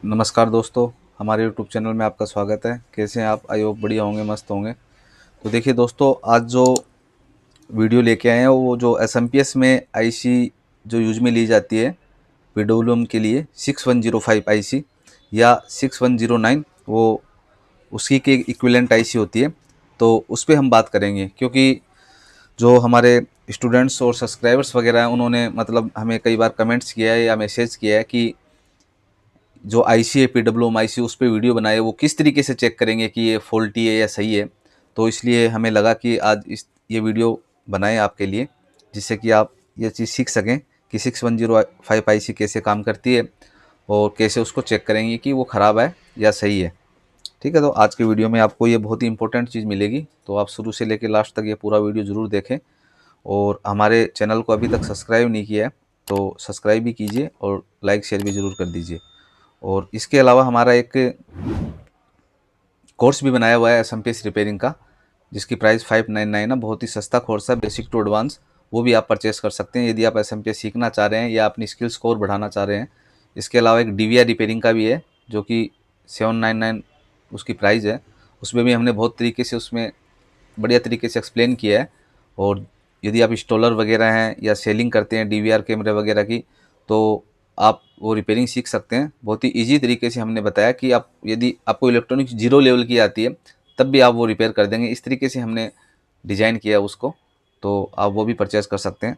नमस्कार दोस्तों, हमारे यूट्यूब चैनल में आपका स्वागत है। कैसे हैं आप? आई होप बढ़िया होंगे, मस्त होंगे। तो देखिए दोस्तों, आज जो वीडियो लेके आए हैं वो जो एसएमपीएस में आईसी जो यूज में ली जाती है पीडब्ल्यूएम के लिए 6105 आईसी या 6109, वो उसी के इक्विवेलेंट आईसी होती है। तो उस पर हम बात करेंगे, क्योंकि जो हमारे स्टूडेंट्स और सब्सक्राइबर्स वगैरह हैं उन्होंने मतलब हमें कई बार कमेंट्स किया है या मैसेज किया है कि जो आईसी है पीडब्ल्यूएम आईसी, उस पर वीडियो बनाए, वो किस तरीके से चेक करेंगे कि ये फॉल्टी है या सही है। तो इसलिए हमें लगा कि आज ये वीडियो बनाएं आपके लिए, जिससे कि आप ये चीज़ सीख सकें कि 6105 आईसी कैसे काम करती है और कैसे उसको चेक करेंगे कि वो ख़राब है या सही है। ठीक है, तो आज के वीडियो में आपको ये बहुत ही इंपॉर्टेंट चीज़ मिलेगी, तो आप शुरू से लेकर लास्ट तक ये पूरा वीडियो ज़रूर देखें। और हमारे चैनल को अभी तक सब्सक्राइब नहीं किया है तो सब्सक्राइब भी कीजिए और लाइक शेयर भी ज़रूर कर दीजिए। और इसके अलावा हमारा एक कोर्स भी बनाया हुआ है एसएमपीएस रिपेयरिंग का, जिसकी प्राइस 599 है। बहुत ही सस्ता कोर्स है, बेसिक टू एडवांस। वो भी आप परचेस कर सकते हैं यदि आप एसएमपीएस सीखना चाह रहे हैं या अपनी स्किल स्कोर बढ़ाना चाह रहे हैं। इसके अलावा एक डीवीआर रिपेयरिंग का भी है, जो कि 799 उसकी प्राइस है। उसमें भी हमने बहुत तरीके से उसमें बढ़िया तरीके से एक्सप्लेन किया है। और यदि आप इंस्टॉलर वगैरह हैं या सेलिंग करते हैं डीवीआर कैमरे वगैरह की, तो आप वो रिपेयरिंग सीख सकते हैं। बहुत ही इजी तरीके से हमने बताया कि आप यदि आपको इलेक्ट्रॉनिक्स जीरो लेवल की आती है तब भी आप वो रिपेयर कर देंगे। इस तरीके से हमने डिज़ाइन किया उसको, तो आप वो भी परचेज़ कर सकते हैं।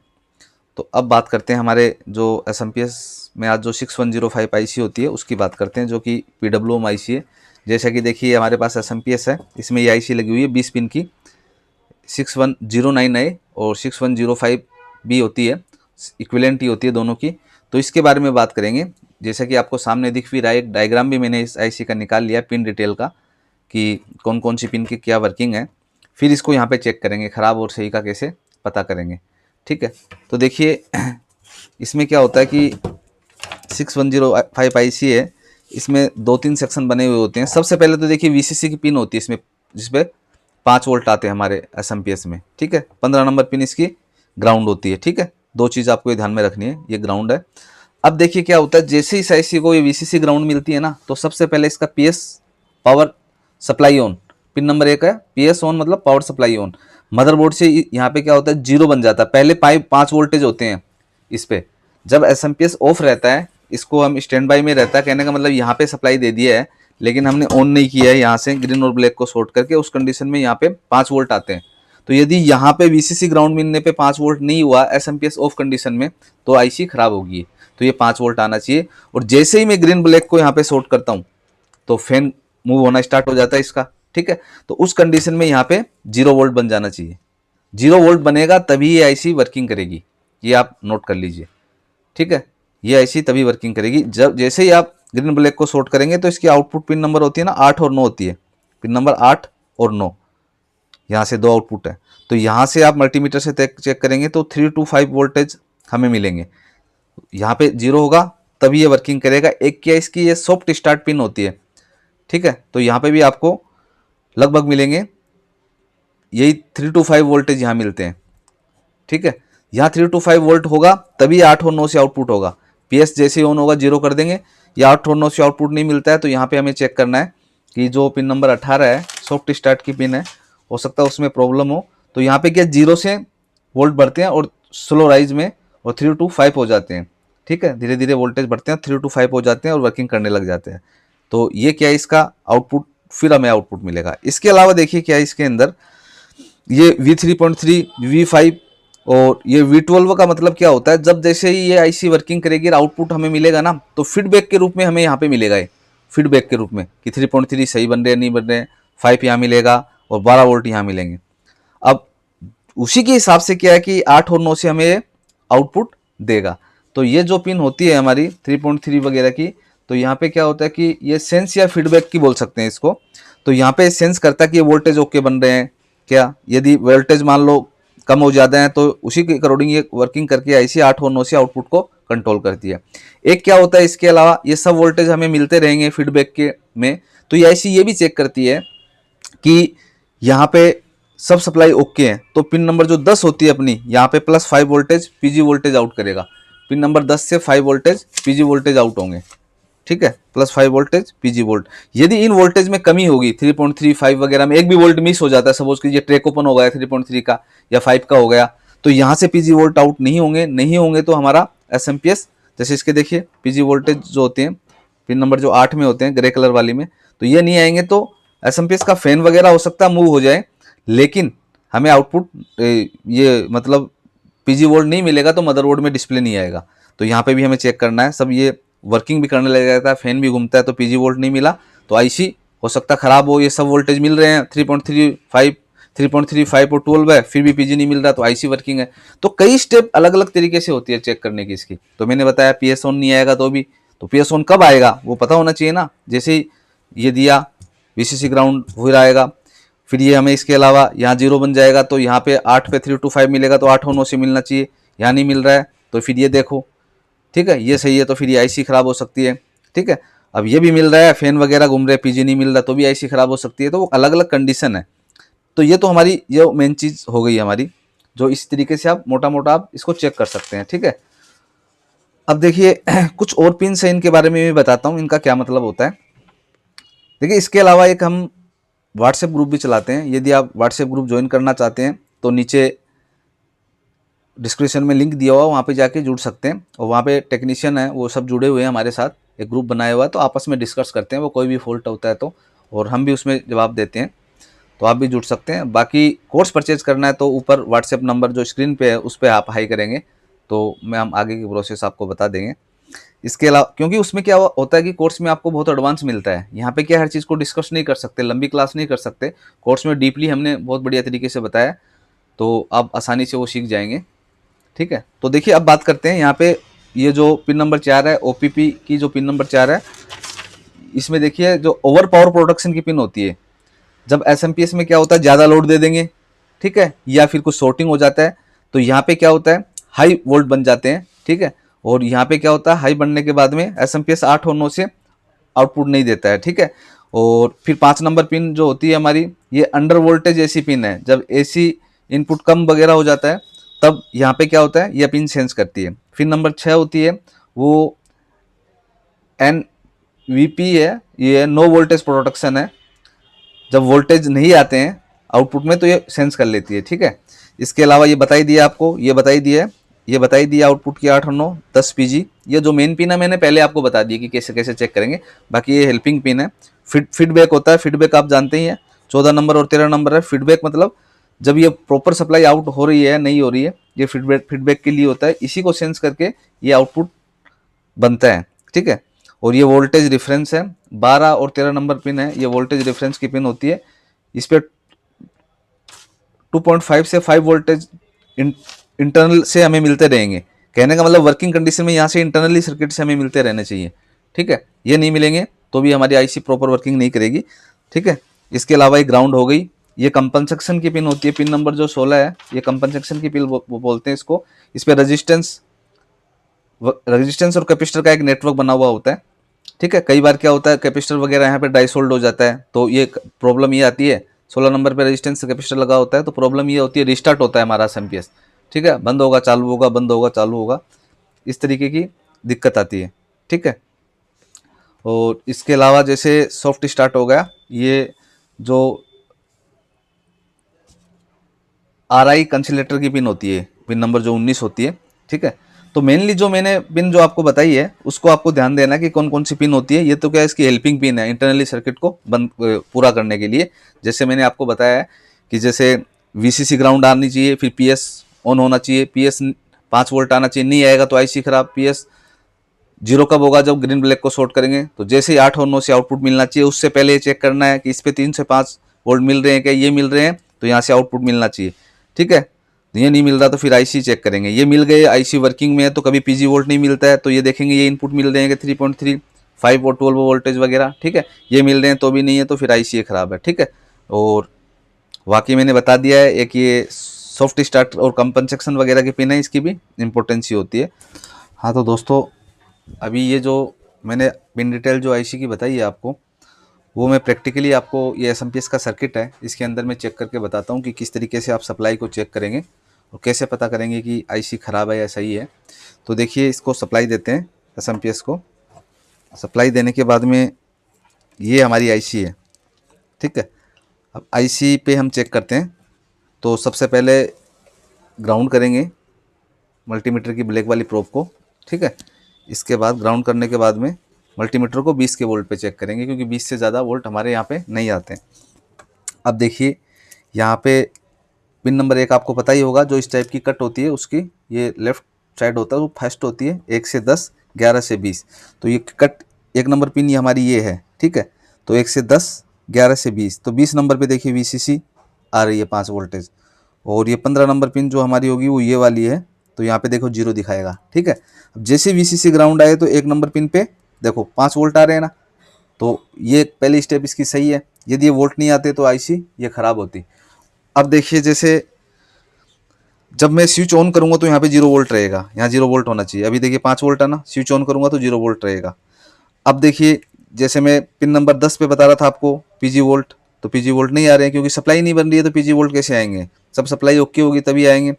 तो अब बात करते हैं हमारे जो एसएमपीएस में आज जो 6105 आईसी होती है उसकी बात करते हैं, जो कि पीडब्ल्यूएम आईसी है। जैसा कि देखिए हमारे पास एसएमपीएस है, इसमें ये आईसी लगी हुई है 20 पिन की। 6109 ए और 6105 भी होती है, इक्विवेलेंट ही होती है दोनों की। तो इसके बारे में बात करेंगे। जैसा कि आपको सामने दिख भी रहा है, एक डायग्राम भी मैंने इस आईसी का निकाल लिया पिन डिटेल का, कि कौन कौन सी पिन की क्या वर्किंग है। फिर इसको यहाँ पे चेक करेंगे, ख़राब और सही का कैसे पता करेंगे। ठीक है, तो देखिए इसमें क्या होता है कि 6105 आईसी है, इसमें 2-3 सेक्शन बने हुए होते हैं। सबसे पहले तो देखिए वीसीसी की पिन होती है इसमें, जिसपे 5 वोल्ट आते हैं हमारे एसएमपीएस में। ठीक है, 15 नंबर पिन इसकी ग्राउंड होती है। ठीक है, दो चीज़ आपको ये ध्यान में रखनी है, ये ग्राउंड है। अब देखिए क्या होता है, जैसे ही इस आईसी को ये वीसीसी ग्राउंड मिलती है ना, तो सबसे पहले इसका PS power supply on, pin number 1 है। पीएस ऑन मतलब पावर सप्लाई ऑन। मदरबोर्ड से यहाँ पे क्या होता है, जीरो बन जाता है। पहले 5 वोल्टेज होते हैं इस पे। जब एसएमपीएस ऑफ रहता है, इसको हम स्टैंड बाई में रहता है, कहने का मतलब यहाँ पे सप्लाई दे दिया है लेकिन हमने ऑन नहीं किया है। यहाँ से ग्रीन और ब्लैक को शॉर्ट करके उस कंडीशन में यहाँ पे 5 वोल्ट आते हैं। तो यदि यहाँ पे वीसीसी ग्राउंड मिलने पे 5 वोल्ट नहीं हुआ एसएमपीएस ऑफ कंडीशन में, तो आईसी खराब होगी। तो ये 5 वोल्ट आना चाहिए। और जैसे ही मैं ग्रीन ब्लैक को यहाँ पे शॉर्ट करता हूँ तो फैन मूव होना स्टार्ट हो जाता है इसका। ठीक है, तो उस कंडीशन में यहाँ पे 0 वोल्ट बन जाना चाहिए। 0 वोल्ट बनेगा तभी ये आईसी वर्किंग करेगी, ये आप नोट कर लीजिए। ठीक है, ये आईसी तभी वर्किंग करेगी जब जैसे ही आप ग्रीन ब्लैक को शॉर्ट करेंगे। तो इसकी आउटपुट पिन नंबर होती है ना, 8 और 9 होती है। पिन नंबर 8 और 9, यहाँ से दो आउटपुट है। तो यहाँ से आप मल्टीमीटर से चेक करेंगे तो 3 to 5 वोल्टेज हमें मिलेंगे। यहाँ पे 0 होगा तभी ये वर्किंग करेगा। एक क्या इसकी ये सॉफ्ट स्टार्ट पिन होती है। ठीक है, तो यहाँ पे भी आपको लगभग मिलेंगे यही 3 to 5 वोल्टेज यहाँ मिलते हैं। ठीक है, यहाँ 3 to 5 वोल्ट होगा तभी 8 और 9 से आउटपुट होगा। पीएस जैसे ही ऑन होगा 0 कर देंगे। या 8 और 9 से आउटपुट नहीं मिलता है तो यहाँ पे हमें चेक करना है कि जो पिन नंबर 18 है, सॉफ्ट स्टार्ट की पिन है, हो सकता है उसमें प्रॉब्लम हो। तो यहाँ पे क्या 0 से वोल्ट बढ़ते हैं और स्लो राइज में, और 3 to 5 हो जाते हैं। ठीक है, धीरे धीरे वोल्टेज बढ़ते हैं, 3 to 5 हो जाते हैं और वर्किंग करने लग जाते हैं। तो ये क्या है इसका आउटपुट, फिर हमें आउटपुट मिलेगा। इसके अलावा देखिए क्या है इसके अंदर, ये V3.3 V5 और ये V12 का मतलब क्या होता है, जब जैसे ही ये आईसी वर्किंग करेगी और आउटपुट हमें मिलेगा ना, तो फीडबैक के रूप में हमें यहाँ पे मिलेगा। ये फीडबैक के रूप में कि 3.3 सही बन रहे हैं नहीं बन रहे हैं, 5 यहाँ मिलेगा और 12 वोल्ट यहाँ मिलेंगे। अब उसी के हिसाब से क्या है कि 8 और 9 से हमें आउटपुट देगा। तो ये जो पिन होती है हमारी 3.3 वगैरह की, तो यहाँ पे क्या होता है कि ये सेंस या फीडबैक की बोल सकते हैं इसको। तो यहाँ पे सेंस करता है कि ये वोल्टेज ओके बन रहे हैं क्या। यदि वोल्टेज मान लो कम हो जाता है तो उसी के अकॉर्डिंग ये वर्किंग करके आईसी 8 और 9 से आउटपुट को कंट्रोल करती है। एक क्या होता है इसके अलावा, ये सब वोल्टेज हमें मिलते रहेंगे फीडबैक के में, तो ये आईसी ये भी चेक करती है कि यहाँ पे सब सप्लाई ओके है। तो पिन नंबर जो 10 होती है अपनी, यहाँ पे +5 वोल्टेज पीजी वोल्टेज आउट करेगा। पिन नंबर 10 से 5 वोल्टेज पीजी वोल्टेज आउट होंगे। ठीक है, +5 वोल्टेज पीजी वोल्ट। यदि इन वोल्टेज में कमी होगी 3.35 वगैरह में, एक भी वोल्ट मिस हो जाता है, सपोज कीजिए ट्रैक ओपन हो गया 3.3 का या 5 का हो गया, तो यहाँ से पीजी वोल्ट आउट नहीं होंगे तो हमारा एसएमपीएस, जैसे इसके देखिए पीजी वोल्टेज जो होते हैं पिन नंबर जो 8 में होते हैं ग्रे कलर वाली में, तो ये नहीं आएंगे तो एसएमपीएस का फैन वगैरह हो सकता है मूव हो जाए, लेकिन हमें आउटपुट ये मतलब पीजी वोल्ट नहीं मिलेगा तो मदरबोर्ड में डिस्प्ले नहीं आएगा। तो यहाँ पे भी हमें चेक करना है सब, ये वर्किंग भी करने लग जाता है, फैन भी घूमता है, तो पीजी वोल्ट नहीं मिला तो आईसी हो सकता है खराब हो। ये सब वोल्टेज मिल रहे हैं 3.35 और 12 है, फिर भी पीजी नहीं मिल रहा तो आईसी वर्किंग है। तो कई स्टेप अलग अलग तरीके से होती है चेक करने की इसकी। तो मैंने बताया पीएस ऑन नहीं आएगा तो भी, तो पीएस ऑन कब आएगा वो पता होना चाहिए ना। जैसे ही ये दिया वीसीसी ग्राउंड फिर आएगा, फिर ये हमें इसके अलावा यहाँ 0 बन जाएगा तो यहाँ पे 8 पे 325 मिलेगा तो 8 और 9 से मिलना चाहिए, यहाँ नहीं मिल रहा है तो फिर ये देखो, ठीक है ये सही है तो फिर ये आईसी खराब हो सकती है, ठीक है। अब ये भी मिल रहा है, फैन वगैरह घूम रहे हैं, पीजी नहीं मिल रहा तो भी आईसी खराब हो सकती है। तो वो अलग अलग कंडीशन है। तो ये तो हमारी ये मेन चीज़ हो गई हमारी, जो इस तरीके से आप मोटा मोटा आप इसको चेक कर सकते हैं, ठीक है। अब देखिए कुछ और पिन्स है, इनके बारे में भी बताता हूँ इनका क्या मतलब होता है। देखिए इसके अलावा एक हम व्हाट्सएप ग्रुप भी चलाते हैं। यदि आप व्हाट्सएप ग्रुप ज्वाइन करना चाहते हैं तो नीचे डिस्क्रिप्शन में लिंक दिया हुआ, वहाँ पे जाके जुड़ सकते हैं। और वहाँ पे टेक्नीशियन है वो सब जुड़े हुए हैं हमारे साथ, एक ग्रुप बनाया हुआ है, तो आपस में डिस्कस करते हैं वो कोई भी फॉल्ट होता है तो, और हम भी उसमें जवाब देते हैं। तो आप भी जुड़ सकते हैं। बाकी कोर्स परचेज करना है तो ऊपर व्हाट्सएप नंबर जो स्क्रीन पे है उस पर आप हाई करेंगे तो मैं हम आगे की प्रोसेस आपको बता देंगे। इसके अलावा क्योंकि उसमें क्या होता है कि कोर्स में आपको बहुत एडवांस मिलता है, यहाँ पे क्या हर चीज़ को डिस्कस नहीं कर सकते, लंबी क्लास नहीं कर सकते, कोर्स में डीपली हमने बहुत बढ़िया तरीके से बताया तो आप आसानी से वो सीख जाएंगे, ठीक है। तो देखिए अब बात करते हैं यहाँ पे ये जो पिन नंबर 4 है ओपीपी की, जो पिन नंबर 4 है इसमें देखिए जो ओवर पावर प्रोडक्शन की पिन होती है, जब एसएमपीएस में क्या होता है ज़्यादा लोड दे देंगे, ठीक है, या फिर कुछ शॉर्टिंग हो जाता है तो यहाँ पे क्या होता है हाई वोल्ट बन जाते हैं, ठीक है। और यहाँ पे क्या होता है हाई बनने के बाद में एसएमपीएस 8 और 9 से आउटपुट नहीं देता है, ठीक है। और फिर 5 नंबर पिन जो होती है हमारी, ये अंडर वोल्टेज एसी पिन है, जब एसी इनपुट कम वगैरह हो जाता है तब यहाँ पे क्या होता है ये पिन सेंस करती है। फिर नंबर 6 होती है वो एनवीपी है, ये नो वोल्टेज प्रोडक्शन है, जब वोल्टेज नहीं आते हैं आउटपुट में तो ये सेंस कर लेती है, ठीक है। इसके अलावा ये बताई दिया आपको, ये बताई दिया आउटपुट की 8 और 9 10 पीजी। ये जो मेन पिन है मैंने पहले आपको बता दिया कि कैसे कैसे चेक करेंगे, बाकी ये हेल्पिंग पिन है। फीडबैक होता है, फीडबैक आप जानते ही हैं 14 नंबर और 13 नंबर है। फीडबैक मतलब जब ये प्रॉपर सप्लाई आउट हो रही है नहीं हो रही है, ये फीडबैक के लिए होता है, इसी को सेंस करके ये आउटपुट बनता है, ठीक है। और ये वोल्टेज डिफरेंस है, 12 और 13 नंबर पिन है, ये वोल्टेज डिफरेंस की पिन होती है। इस पर 2.5 से 5 वोल्टेज इंटरनल से हमें मिलते रहेंगे। कहने का मतलब वर्किंग कंडीशन में यहाँ से इंटरनली सर्किट से हमें मिलते रहने चाहिए, ठीक है। ये नहीं मिलेंगे तो भी हमारी आईसी प्रॉपर वर्किंग नहीं करेगी, ठीक है। इसके अलावा ये ग्राउंड हो गई, ये कंपनसेक्शन की पिन होती है, पिन नंबर जो 16 है ये कंपनसेक्शन की पिन वो बोलते हैं इसको। इस पर रजिस्टेंस और कैपेसिटर का एक नेटवर्क बना हुआ होता है, ठीक है। कई बार क्या होता है कैपेसिटर वगैरह यहाँ पे डाइसोल्ड हो जाता है तो ये प्रॉब्लम ये आती है। 16 नंबर पे रेजिस्टेंस कैपेसिटर लगा होता है तो प्रॉब्लम ये होती है रिस्टार्ट होता है हमारा एसएमपीएस, ठीक है, बंद होगा चालू होगा, बंद होगा चालू होगा, इस तरीके की दिक्कत आती है, ठीक है। और इसके अलावा जैसे सॉफ्ट स्टार्ट हो गया, ये जो आरआई कंसिलेटर की पिन होती है, पिन नंबर जो 19 होती है, ठीक है। तो मेनली जो मैंने पिन जो आपको बताई है उसको आपको ध्यान देना कि कौन कौन सी पिन होती है। ये तो क्या है इसकी हेल्पिंग पिन है इंटरनली सर्किट को बंद पूरा करने के लिए। जैसे मैंने आपको बताया है कि जैसे वीसीसी ग्राउंड आनी चाहिए, फिर पीएस ऑन होना चाहिए, पीएस 5 वोल्ट आना चाहिए, नहीं आएगा तो आईसी खराब। पीएस 0 कब होगा जब ग्रीन ब्लैक को शॉर्ट करेंगे, तो जैसे ही 8 और 9 से आउटपुट मिलना चाहिए उससे पहले ये चेक करना है कि इस पर 3 से 5 वोल्ट मिल रहे हैं क्या, ये मिल रहे हैं तो यहाँ से आउटपुट मिलना चाहिए, ठीक है। ये नहीं मिल रहा तो फिर आईसी चेक करेंगे, ये मिल गए आईसी वर्किंग में है तो कभी पीजी वोल्ट नहीं मिलता है तो ये देखेंगे ये इनपुट मिल रहे हैं कि 3.35 और 12 वोल्टेज वगैरह, ठीक है। ये मिल रहे हैं तो भी नहीं है तो फिर आईसी खराब है, ठीक है। और वाकई मैंने बता दिया है, एक ये सॉफ्ट स्टार्ट और कंपनसेक्शन वगैरह की पिन है, इसकी भी इंपॉर्टेंस ही होती है। हाँ तो दोस्तों अभी ये जो मैंने पिन डिटेल जो आईसी की बताई है आपको, वो मैं प्रैक्टिकली आपको ये एसएमपीएस का सर्किट है इसके अंदर मैं चेक करके बताता हूँ कि किस तरीके से आप सप्लाई को चेक करेंगे और कैसे पता करेंगे कि आईसी ख़राब है या सही है। तो देखिए इसको सप्लाई देते हैं एसएमपीएस को, सप्लाई देने के बाद में ये हमारी आईसी है, ठीक है। अब आईसी पे हम चेक करते हैं। तो सबसे पहले ग्राउंड करेंगे मल्टीमीटर की ब्लैक वाली प्रोब को, ठीक है। इसके बाद ग्राउंड करने के बाद में मल्टीमीटर को 20 के वोल्ट पे चेक करेंगे, क्योंकि 20 से ज़्यादा वोल्ट हमारे यहाँ पे नहीं आते हैं। अब देखिए यहाँ पे पिन नंबर 1 आपको पता ही होगा, जो इस टाइप की कट होती है उसकी ये लेफ्ट साइड होता है वो फर्स्ट होती है, 1 से 10, 11 से 20। तो ये कट 1 नंबर पिन ये हमारी ये है, ठीक है। तो 1 से 10, 11 से 20, तो 20 नंबर पे देखिए VCC आ रही है 5 वोल्टेज। और ये 15 नंबर पिन जो हमारी होगी वो ये वाली है, तो यहाँ पे देखो 0 दिखाएगा, ठीक है। अब जैसे VCC ग्राउंड आए तो 1 नंबर पिन पे देखो 5 वोल्ट आ रहे हैं ना, तो ये पहली स्टेप इसकी सही है। यदि ये वोल्ट नहीं आते तो आईसी ये खराब होती। अब देखिए जैसे जब मैं स्विच ऑन करूंगा तो यहाँ पे 0 वोल्ट रहेगा, यहाँ 0 वोल्ट होना चाहिए। अभी देखिए 5 वोल्ट है ना, स्विच ऑन करूंगा तो 0 वोल्ट रहेगा। अब देखिए जैसे मैं पिन नंबर 10 पे बता रहा था आपको पीजी वोल्ट, तो पीजी वोल्ट नहीं आ रहे हैं क्योंकि सप्लाई नहीं बन रही है, तो पीजी वोल्ट कैसे आएंगे? सब सप्लाई ओके होगी तभी आएंगे।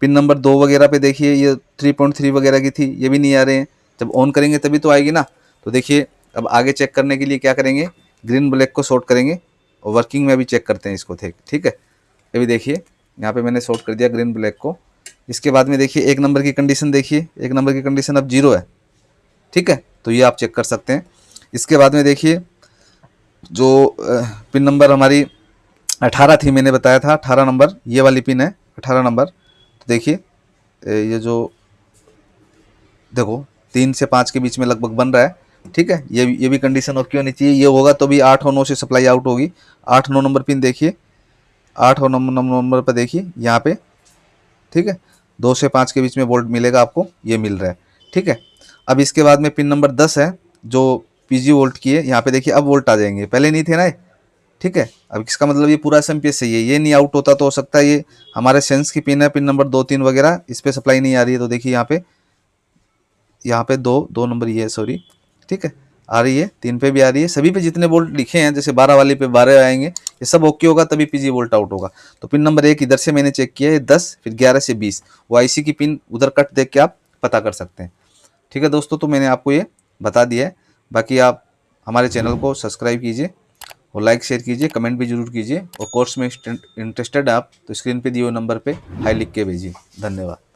पिन नंबर 2 वगैरह पे देखिए ये 3.3 वगैरह की थी, ये भी नहीं आ रहे हैं। जब ऑन करेंगे तभी तो आएगी ना। तो देखिए अब आगे चेक करने के लिए क्या करेंगे, ग्रीन ब्लैक को शॉर्ट करेंगे और वर्किंग में भी चेक करते हैं इसको, ठीक है। अभी देखिए यहाँ पे मैंने शॉर्ट कर दिया ग्रीन ब्लैक को। इसके बाद में देखिए 1 नंबर की कंडीशन देखिए, 1 नंबर की कंडीशन अब 0 है, ठीक है। तो ये आप चेक कर सकते हैं। इसके बाद में देखिए जो पिन नंबर हमारी 18 थी, मैंने बताया था 18 नंबर ये वाली पिन है, 18 नंबर। तो देखिए ये जो देखो 3 से 5 के बीच में लगभग बन रहा है, ठीक है। ये भी कंडीशन ओके होनी चाहिए। ये होगा तो भी 8 और 9 से सप्लाई आउट होगी। 8-9 नंबर पिन देखिए, 8 और 9 नंबर पर देखिए यहाँ पे, ठीक है। 2 से 5 के बीच में वोल्ट मिलेगा आपको, ये मिल रहा है, ठीक है। अब इसके बाद में पिन नंबर 10 है जो पीजी वोल्ट की है, यहाँ पे देखिए अब वोल्ट आ जाएंगे, पहले नहीं थे ना, ठीक है। अब इसका मतलब ये पूरा एसएमपीएस सही है, ये नहीं आउट होता तो हो सकता है ये हमारे सेंस की पिन है, पिन नंबर 2-3 वगैरह, इस पर सप्लाई नहीं आ रही है। तो देखिए यहाँ पे 2 नंबर ये है, सॉरी, ठीक है, आ रही है, 3 पे भी आ रही है। सभी पे जितने वोल्ट लिखे हैं, जैसे 12 वाले पे 12 आएंगे, ये सब ओके होगा तभी पीजी वोल्ट आउट होगा। तो पिन नंबर 1 इधर से मैंने चेक किया है 10, फिर 11 से 20, वो आईसी की पिन उधर कट देख के आप पता कर सकते हैं, ठीक है दोस्तों। तो मैंने आपको ये बता दिया है। बाकी आप हमारे चैनल को सब्सक्राइब कीजिए और लाइक शेयर कीजिए, कमेंट भी जरूर कीजिए। और कोर्स में इंटरेस्टेड आप तो स्क्रीन पे दिए हुए नंबर पे हाई लिख के भेजिए। धन्यवाद।